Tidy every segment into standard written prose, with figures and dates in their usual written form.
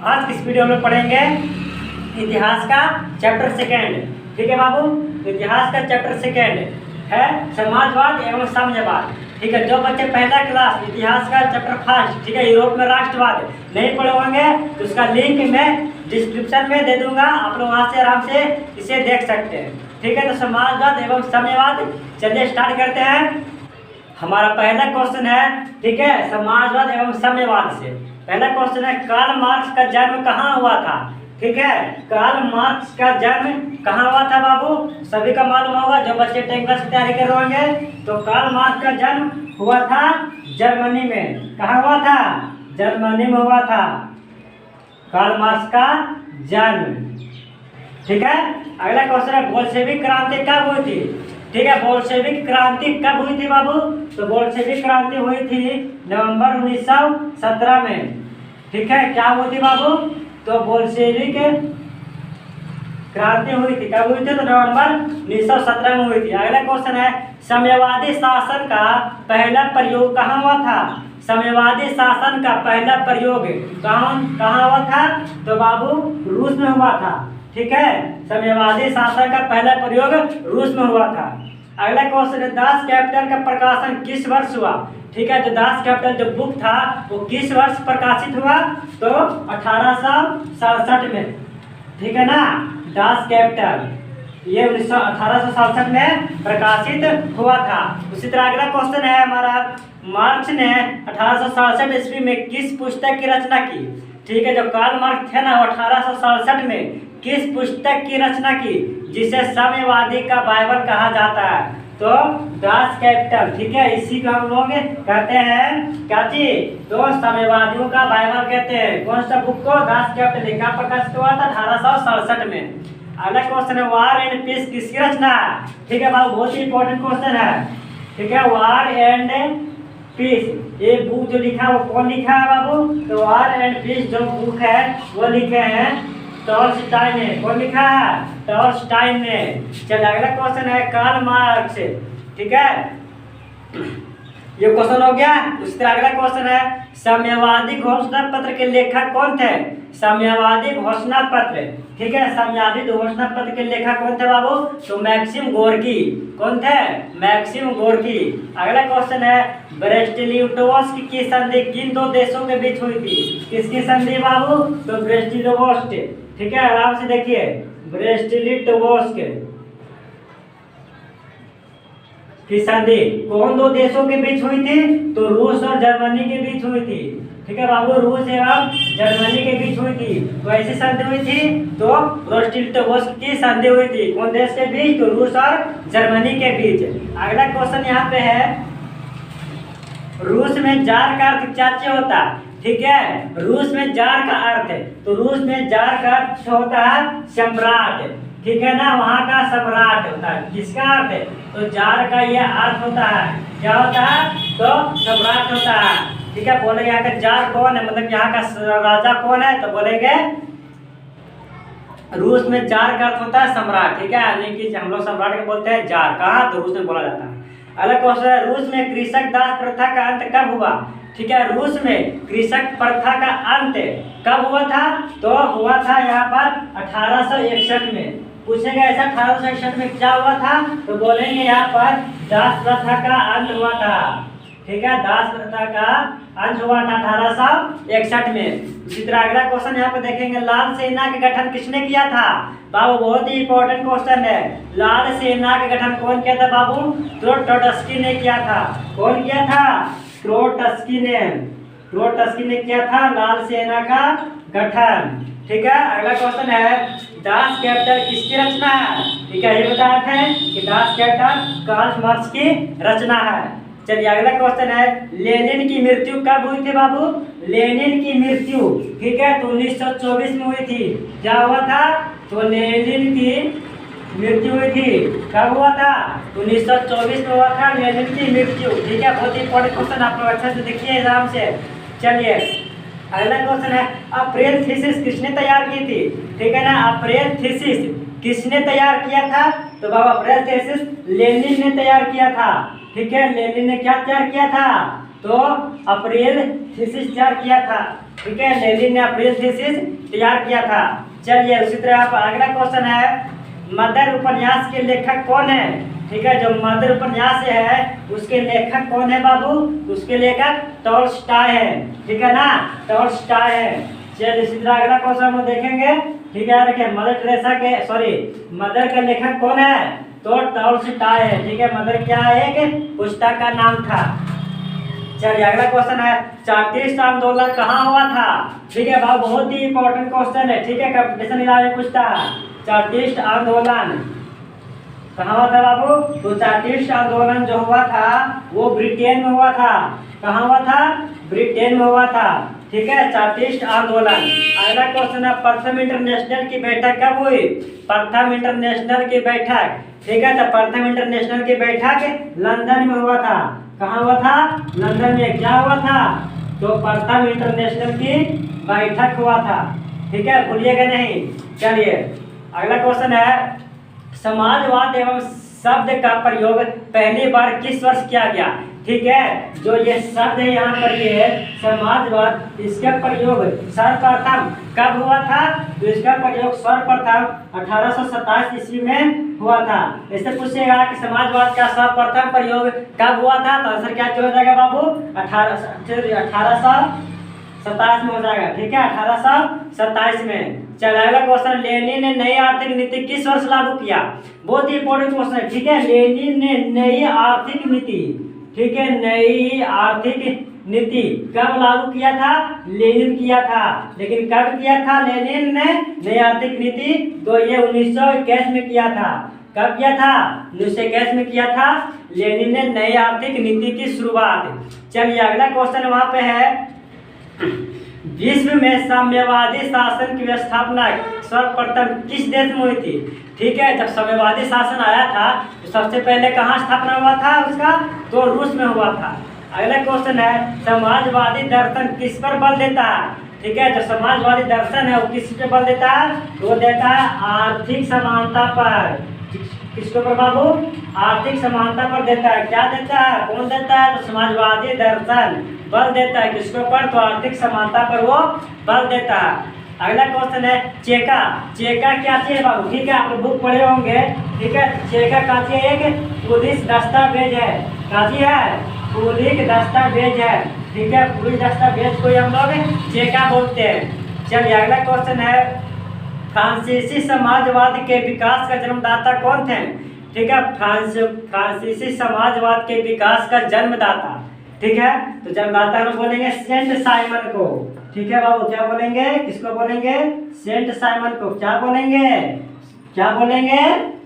आज की इस वीडियो में पढ़ेंगे इतिहास का चैप्टर सेकेंड। ठीक है बाबू, इतिहास का चैप्टर सेकेंड है समाजवाद एवं साम्यवाद। ठीक है, जो बच्चे पहला क्लास इतिहास का चैप्टर फर्स्ट, ठीक है, यूरोप में राष्ट्रवाद नहीं पढ़े होंगे तो उसका लिंक मैं डिस्क्रिप्शन में दे दूंगा, आप लोग वहाँ से आराम से इसे देख सकते हैं। ठीक है, तो समाजवाद एवं साम्यवाद, चलिए स्टार्ट करते हैं। हमारा पहला क्वेश्चन है, ठीक है, समाजवाद एवं साम्यवाद से पहला क्वेश्चन है, कार्ल मार्क्स का जन्म कहाँ हुआ था? ठीक है, कार्ल मार्क्स का जन्म कहाँ हुआ था बाबू? सभी का मालूम होगा, जो बच्चे 10th क्लास की तैयारी कर रहे होंगे। तो कार्ल मार्क्स का जन्म हुआ था जर्मनी में। कहाँ हुआ था? जर्मनी में हुआ था कार्ल मार्क्स का जन्म। ठीक है, अगला क्वेश्चन है, बोल्शेविक क्रांति कब हुई थी? ठीक है, बोल्शेविक क्रांति कब हुई थी बाबू? तो बोल्शेविक क्रांति हुई थी नवंबर 1917 में। ठीक है, क्या हुई थी बाबू? तो बोल्शेविक क्रांति हुई थी, कब हुई थी? तो नवंबर 1917 में हुई थी। अगला क्वेश्चन है, साम्यवादी शासन का पहला प्रयोग कहाँ हुआ था? साम्यवादी शासन का पहला प्रयोग कहाँ हुआ था? तो बाबू रूस में हुआ था। ठीक है, साम्यवादी शासन का पहला प्रयोग रूस में हुआ था। अगला क्वेश्चन है, दास कैपिटल का प्रकाशन किस वर्ष हुआ? ठीक है, जो दास कैपिटल जो बुक था वो किस वर्ष प्रकाशित हुआ? तो 1867 में। ठीक है ना, दास कैपिटल ये 1867 में प्रकाशित हुआ था। उसी तरह अगला क्वेश्चन है हमारा, मार्क्स ने 1867 ईस्वी में किस पुस्तक की रचना की? ठीक है, जो कार्ल मार्क्स थे ना, वो 1867 में किस पुस्तक की रचना की जिसे साम्यवादी का बाइबल कहा जाता है? तो दास कैपिटल। ठीक है, इसी को हम लोग कहते हैं क्या चीज? तो साम्यवादियों का बाइबल कहते हैं। कौन सा बुक को? Das Kapital. क्या प्रकाशित हुआ था? 1867 में। अगला क्वेश्चन है, वार एंड पीस किसकी रचना है? ठीक है बाबू, बहुत ही इंपॉर्टेंट क्वेश्चन है। ठीक है, वार एंड पीस ये बुक जो लिखा है वो कौन लिखा है बाबू? तो वार एंड पीस जो बुक है वो लिखे हैं टॉलस्टॉय ने। कौन लिखा है? टॉलस्टॉय ने। चलिए अगला क्वेश्चन है, कार्ल मार्क्स। ठीक है, ये क्वेश्चन हो गया। उसी तरह अगला क्वेश्चन है, साम्यवादी घोषणा पत्र के लेखक कौन थे? साम्यवादी घोषणा पत्र। ठीक है, साम्यवादी घोषणा पत्र के लेखक कौन थे बाबू? तो मैक्सिम गोर्की। कौन थे? Maxim Gorky. अगला क्वेश्चन है, ब्रेस्ट-लिटोव्स्क की संधि किन दो देशों के बीच हुई थी? किसकी संधि बाबू? तो ब्रेस्ट-लिटोव्स्क। ठीक है, आराम से देखिए, ब्रेस्ट-लिटोव्स्क की संधि कौन दो देशों के बीच हुई थी? तो रूस और जर्मनी के बीच हुई थी। ठीक है बाबू, रूस एवं जर्मनी के बीच हुई थी। तो ऐसी संधि हुई थी, तो ब्रेस्ट-लिटोव्स्क की संधि हुई थी। कौन देश के बीच? तो रूस और जर्मनी के बीच। अगला क्वेश्चन यहाँ पे है, रूस में जार का अर्थ क्या होता है? ठीक है, रूस में जार का अर्थ है, तो रूस में जार का अर्थ होता है सम्राट। ठीक है ना, वहाँ का सम्राट होता है। किसका अर्थ है? तो जार का यह अर्थ होता है, क्या होता है? तो सम्राट होता है। ठीक है, बोले यहाँ का जार कौन है, मतलब यहाँ का राजा कौन है? तो बोलेंगे रूस में जार का अर्थ होता है सम्राट। ठीक है, यानी कि हम लोग सम्राट को बोलते हैं जार। कहाँ? तो रूस में बोला जाता है। अगला क्वेश्चन है, रूस में कृषक दास प्रथा का अंत कब हुआ? ठीक है, रूस में कृषक प्रथा का अंत कब हुआ था? तो हुआ था यहाँ पर 1861 में। पूछेगा ऐसा 1861 में क्या हुआ था? तो बोलेंगे यहाँ पर दास प्रथा का अंत हुआ था। ठीक है, दास प्रथा का अंत हुआ था 1861 में। इसी तरह अगला क्वेश्चन यहाँ पे देखेंगे, लाल सेना का गठन किसने किया था? बाबू बहुत ही इंपॉर्टेंट क्वेश्चन है। लाल सेना का गठन कौन किया था बाबू? तो ट्रोट्स्की ने किया था। कौन किया था? ट्रोट्स्की ने। ट्रोट्स्की ने किया था लाल सेना का गठन। ठीक है, अगला क्वेश्चन है, दास कैपिटल किसकी रचना है? ठीक है, ये बताया था कि दास कैपिटल कार्ल मार्क्स की रचना है। चलिए अगला क्वेश्चन है, लेनिन की मृत्यु कब हुई थी बाबू? लेनिन की मृत्यु, ठीक है, तो 1924 में हुई थी। क्या हुआ था? तो लेनिन की मृत्यु हुई थी। कब हुआ था? 1924 में हुआ था लेनिन की मृत्यु। ठीक है, बहुत ही इंपॉर्टेंट क्वेश्चन, आप लोग अच्छे से देखिए आराम से। चलिए अगला क्वेश्चन है, अप्रैल थीसिस किसने तैयार की थी? ठीक है ना, अप्रैल थीसिस किसने तैयार किया था? तो बाबा अप्रैल थीसिस लेनिन ने तैयार किया था। ठीक है, लेनिन ने क्या तैयार किया था? तो अप्रैल थीसिस तैयार किया था। ठीक है, लेनिन ने अप्रैल थीसिस तैयार किया था। चलिए उसी तरह आप अगला क्वेश्चन है, मदर उपन्यास के लेखक कौन है? ठीक है, जो मदर उपन्यास है उसके लेखक कौन है बाबू? उसके लेखक टॉलस्टॉय है। ठीक है ना, टॉलस्टॉय है। चलिए इसी तरह अगला क्वेश्चन हम देखेंगे। ठीक है, देखिए मदर का लेखक कौन है? तो टॉलस्टॉय है। ठीक है, मदर क्या है? एक पुस्तक का नाम था। चलिए अगला क्वेश्चन है, चार्टिस्ट आंदोलन कहाँ हुआ था? ठीक है भाई, बहुत ही इंपॉर्टेंट क्वेश्चन है। ठीक है, कंपटीशन एग्जाम में पूछता है, चार्टिस्ट आंदोलन कहाँ हुआ था बाबू? तो चार्टिस्ट आंदोलन जो हुआ था वो ब्रिटेन में हुआ था। कहाँ हुआ था? ब्रिटेन में हुआ था। ठीक है, चार्टिस्ट आंदोलन। अगला क्वेश्चन है, प्रथम इंटरनेशनल की बैठक कब हुई? प्रथम इंटरनेशनल की बैठक, ठीक है, तो प्रथम इंटरनेशनल की बैठक लंदन में हुआ था। कहाँ हुआ था? लंदन में। क्या हुआ था? तो प्रथम इंटरनेशनल की बैठक हुआ था। ठीक है, भूलिएगा नहीं। चलिए अगला क्वेश्चन है, समाजवाद एवं शब्द का प्रयोग पहली बार किस वर्ष किया गया? ठीक है, जो ये शब्द है यहाँ पर ये समाजवाद, इसका प्रयोग सर्वप्रथम कब हुआ था? तो इसका प्रयोग सर्वप्रथम 1827 ईस्वी में हुआ था। इससे पूछेगा कि समाजवाद का सर्वप्रथम प्रयोग कब हुआ था, तो आंसर क्या हो जाएगा बाबू? 1827 में हो जाएगा। ठीक है, 1827 में। चल अगला क्वेश्चन, लेनिन ने नई आर्थिक नीति किस वर्ष लागू किया? बहुत ही इंपॉर्टेंट क्वेश्चन है। ठीक है, लेनिन ने नई आर्थिक नीति, ठीक है, नई आर्थिक नीति कब लागू किया था? लेनिन किया था। लेकिन कब किया था लेनिन ने नई आर्थिक नीति? तो ये 1921 में किया था। कब किया था? 1921 में किया था लेनिन ने नई आर्थिक नीति की शुरुआत। चलिए अगला क्वेश्चन वहां पे है, विश्व में साम्यवादी शासन की स्थापना सर्वप्रथम किस देश में हुई थी? ठीक है, जब साम्यवादी शासन आया था तो सबसे पहले कहाँ स्थापना हुआ था उसका? तो रूस में हुआ था। अगला क्वेश्चन है, समाजवादी दर्शन किस पर बल देता है? ठीक है, जो समाजवादी दर्शन है वो किस पे बल देता है? तो वो देता है आर्थिक समानता पर। किसके ऊपर बाबू? आर्थिक समानता पर देता है। क्या देता है? कौन देता है? तो समाजवादी दर्शन बल देता है किसके ऊपर? तो आर्थिक समानता पर वो बल देता है। अगला क्वेश्चन है, चेका। चेका क्या चीज है बाबू? ठीक है, आप बुक पढ़े होंगे। ठीक है, चेका का चीज एक पुलिस दस्तावेज है। क्या चीज है? पुलिस दस्तावेज है। ठीक है, पुलिस दस्तावेज को हम लोग चेका बोलते हैं। चलिए अगला क्वेश्चन है, फ्रांसीसी समाजवाद के विकास का जन्मदाता कौन थे? ठीक है, फ्रांसीसी समाजवाद के विकास का जन्मदाता। ठीक है, तो जन्मदाता हम बोलेंगे सेंट साइमन को। ठीक है बाबू, क्या बोलेंगे? किसको बोलेंगे? सेंट साइमन को। क्या बोलेंगे? क्या बोलेंगे?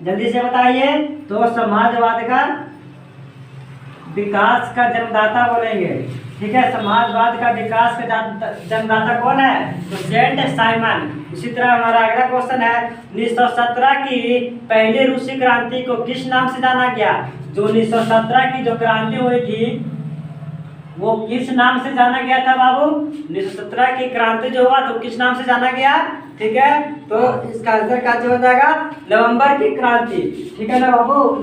जल्दी से बताइए। तो समाजवाद का विकास का जन्मदाता बोलेंगे। ठीक है, समाजवाद का विकास का जन्मदाता कौन है? तो सेंट साइमन। इसी तरह हमारा अगला क्वेश्चन है, 1917 की पहली रूसी क्रांति को किस नाम से जाना गया? जो 1917 की जो क्रांति हुई थी वो किस नाम से जाना गया था बाबू? 1917 की क्रांति जो हुआ तो किस नाम से जाना गया? ठीक है, तो इसका आंसर क्या हो जाएगा? नवंबर की क्रांति। ठीक है ना बाबू,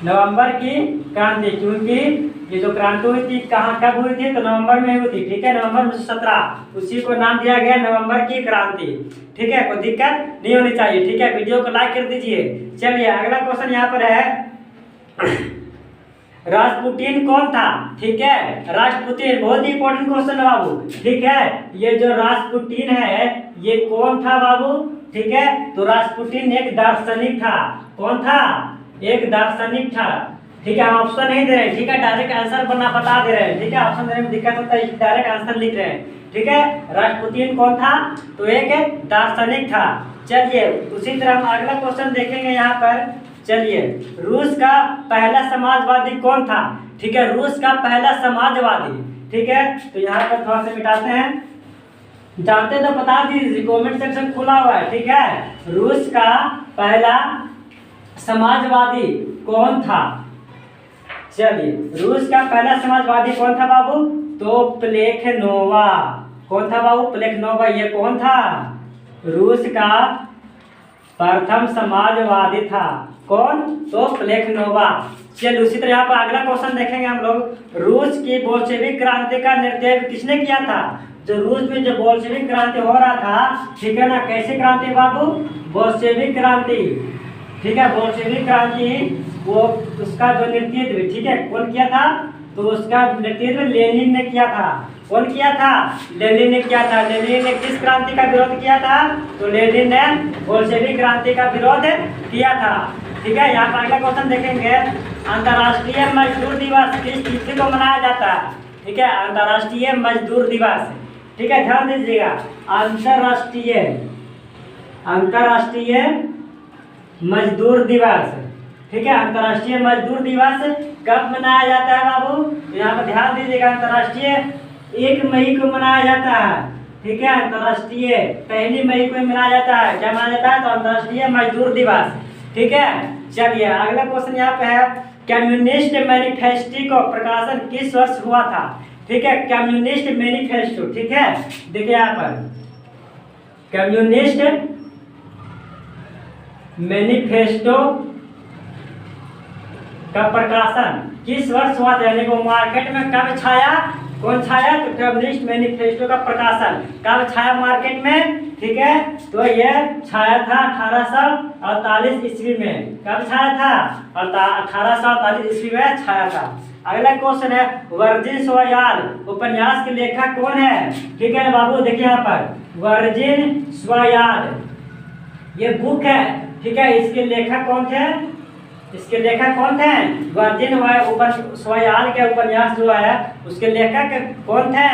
नवंबर की क्रांति। क्योंकि ये जो क्रांति हुई थी कहाँ कब हुई थी? तो नवंबर में हुई थी। ठीक है, नवंबर 1917, उसी को नाम दिया गया नवंबर की क्रांति। ठीक है, कोई दिक्कत नहीं होनी चाहिए। ठीक है, वीडियो को लाइक कर दीजिए। चलिए अगला क्वेश्चन यहाँ पर है, रास्पुटिन कौन था? ठीक है, रास्पुटिन बहुत ही इंपॉर्टेंट क्वेश्चन है बाबू। ठीक है, ये जो रास्पुटिन है ये कौन था बाबू? ठीक है, तो रास्पुटिन एक दार्शनिक था। कौन था? एक दार्शनिक था। ठीक है, हम ऑप्शन नहीं दे रहे हैं। ठीक है, डायरेक्ट आंसर बता दे रहे हैं। ठीक है, ऑप्शन देने में दिक्कत होता है, डायरेक्ट आंसर लिख रहे हैं। ठीक है, रास्पुटिन कौन था? तो एक दार्शनिक था। चलिए उसी तरह हम अगला क्वेश्चन देखेंगे यहाँ पर। चलिए, रूस का पहला समाजवादी कौन था? ठीक है, रूस का पहला समाजवादी। ठीक है, तो यहाँ पर थोड़ा सा मिटाते हैं, जानते तो बता दीजिए, कमेंट सेक्शन खुला हुआ है। ठीक है, रूस का पहला समाजवादी कौन था? चलिए, रूस का पहला समाजवादी कौन था बाबू? तो प्लेखनोवा। कौन था बाबू? प्लेखनोवा। ये कौन था? रूस का प्रथम समाजवादी था। कौन? तो प्लेखनोवा। चलिए उसी तरह यहाँ पर अगला क्वेश्चन देखेंगे हम लोग। रूस की बोल्शेविक क्रांति का नेतृत्व किसने किया था? जो रूस में जो बोल्शेविक क्रांति हो रहा था, ठीक है ना, कैसी क्रांति बाबू? बोल्शेविक क्रांति, ठीक है, बोल्शेविक क्रांति, वो उसका जो नेतृत्व, ठीक है, कौन किया था? तो उसका नेतृत्व लेनिन ने किया था। कौन किया था? लेनिन ने किया था। लेनिन ने किस क्रांति का विरोध किया था? तो लेनिन ने बोल्शेविक क्रांति का विरोध किया था। ठीक है, यहाँ पर अगला क्वेश्चन देखेंगे। अंतर्राष्ट्रीय मजदूर दिवस किस तिथि को मनाया जाता है? ठीक है, अंतर्राष्ट्रीय मजदूर दिवस, ठीक है, ध्यान दीजिएगा। अंतर्राष्ट्रीय मजदूर दिवस, ठीक है, अंतर्राष्ट्रीय मजदूर दिवस कब मनाया जाता है बाबू? तो यहाँ पर ध्यान दीजिएगा। अंतर्राष्ट्रीय 1 मई को मनाया जाता है। ठीक है, अंतर्राष्ट्रीय 1 मई को मनाया जाता है। क्या मनाया जाता है? तो अंतर्राष्ट्रीय मजदूर दिवस। ठीक है, चलिए अगला क्वेश्चन यहाँ पे है। कम्युनिस्ट मैनिफेस्टो का प्रकाशन किस वर्ष हुआ था? ठीक है, कम्युनिस्ट मैनिफेस्टो, ठीक है, देखिए यहाँ पर कम्युनिस्ट मैनिफेस्टो का प्रकाशन किस वर्ष हुआ था? यानी वो मार्केट में कब छाया? कौन छाया? तो कम्युनिस्ट मैनिफेस्टो का प्रकाशन कब छाया मार्केट में? ठीक है, तो ये छाया था 1848 ईस्वी में। कब छाया था? 1848 ईस्वी में छाया था। अगला क्वेश्चन है, वर्जिन स्वयाल उपन्यास के लेखक कौन है? ठीक है बाबू, देखिए यहाँ पर वर्जिन स्वयाल ये बुक है। ठीक है, इसके लेखक कौन थे? इसके लेखक कौन थे? वर्जिन स्वयाल के उपन्यास जो है उसके लेखक कौन थे?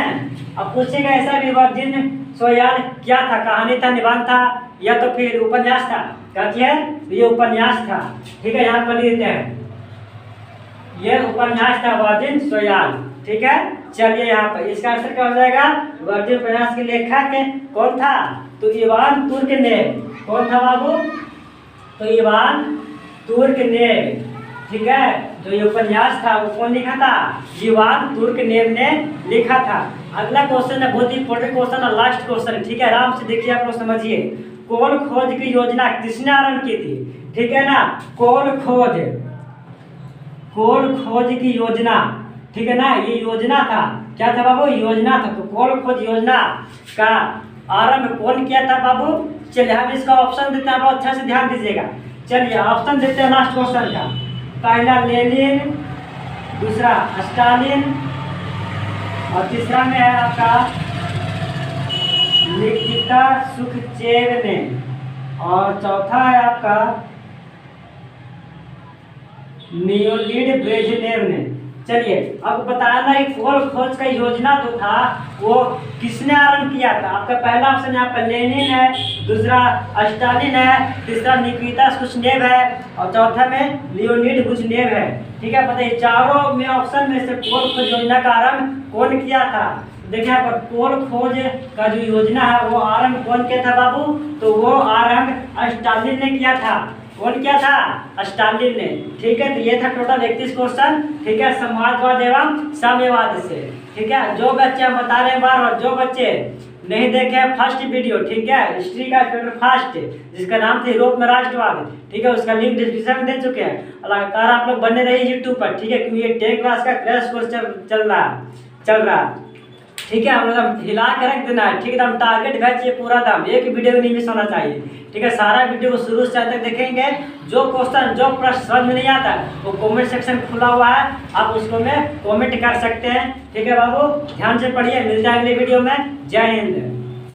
अब पूछेगा ऐसा भी, वर्जिन स्वयाल क्या था? कहानी था, निबंध था, या तो फिर उपन्यास था? क्या है? ये उपन्यास था। ठीक है, यहाँ पर लिखते हैं ये उपन्यास था वर्जिन स्वयाल। ठीक है, चलिए यहाँ पर इसका आंसर क्या हो जाएगा? वर्जिन उपन्यास के लेखक कौन था? तो इवान तुर्गनेव। कौन था बाबू? तो इवान तुर्गनेव। ठीक है, जो ये उपन्यास था वो कौन लिखा था? इवान तुर्गनेव ने लिखा था। अगला क्वेश्चन है, बहुत ही इंपॉर्टेंट क्वेश्चन है, लास्ट क्वेश्चन। ठीक है, आराम से देखिए, आप लोग समझिए। कोल खोज की योजना किसने आरंभ की थी? ठीक है ना, कोल खोज की योजना, ठीक है ना, ये योजना था। क्या था बाबू? योजना था। तो कोल खोज योजना का आरंभ कौन किया था बाबू? चलिए हम इसका ऑप्शन देते हैं, आप अच्छा से ध्यान दीजिएगा। चलिए ऑप्शन देते हैं लास्ट क्वेश्चन का। पहला लेनिन, दूसरा स्टालिन, और तीसरा में है आपका निकिता सुखचेव ने, और चौथा है आपका लियोनिड ब्रेजनेव ने। चलिए अब बताना है कोल खोज का योजना जो था वो किसने आरंभ किया था? आपका पहला ऑप्शन यहाँ पर लेनिन है, दूसरा स्टालिन है, तीसरा निकिता सुखचेव है, और चौथा में लियोनिड ब्रेजनेव है। ठीक है, बताइए चारों में ऑप्शन में से कोल खोज योजना का आरंभ कौन किया था? देखिए यहाँ पर कोल खोज का जो योजना है वो आरंभ कौन किया था बाबू? तो वो आरंभ स्टालिन ने किया था। कौन किया था? स्टालिन ने। ठीक है, तो ये था टोटल 31 क्वेश्चन। ठीक है, समाजवाद एवं साम्यवाद से। ठीक है, जो बच्चे हम बता रहे हैं बार बार, जो बच्चे नहीं देखे फर्स्ट वीडियो, ठीक है, हिस्ट्री का पेपर फर्स्ट जिसका नाम था यूरोप में राष्ट्रवाद, ठीक है, उसका लिंक डिस्क्रिप्शन में दे चुके हैं। लगातार आप लोग बने रहिए यूट्यूब पर। ठीक है, क्योंकि ये 10 क्लास का क्रैश कोर्स चल रहा। ठीक है, हम लोग हिला के रख देना है। ठीक है, हम टारगेट भेजिए पूरा दाम, एक वीडियो भी नहीं मिस होना चाहिए। ठीक है, सारा वीडियो को शुरू से अंत तक देखेंगे। जो क्वेश्चन जो प्रश्न समझ में नहीं आता वो कमेंट सेक्शन खुला हुआ है, आप उसको में कमेंट कर सकते हैं। ठीक है बाबू, ध्यान से पढ़िए। मिलते हैं अगले वीडियो में। जय हिंद।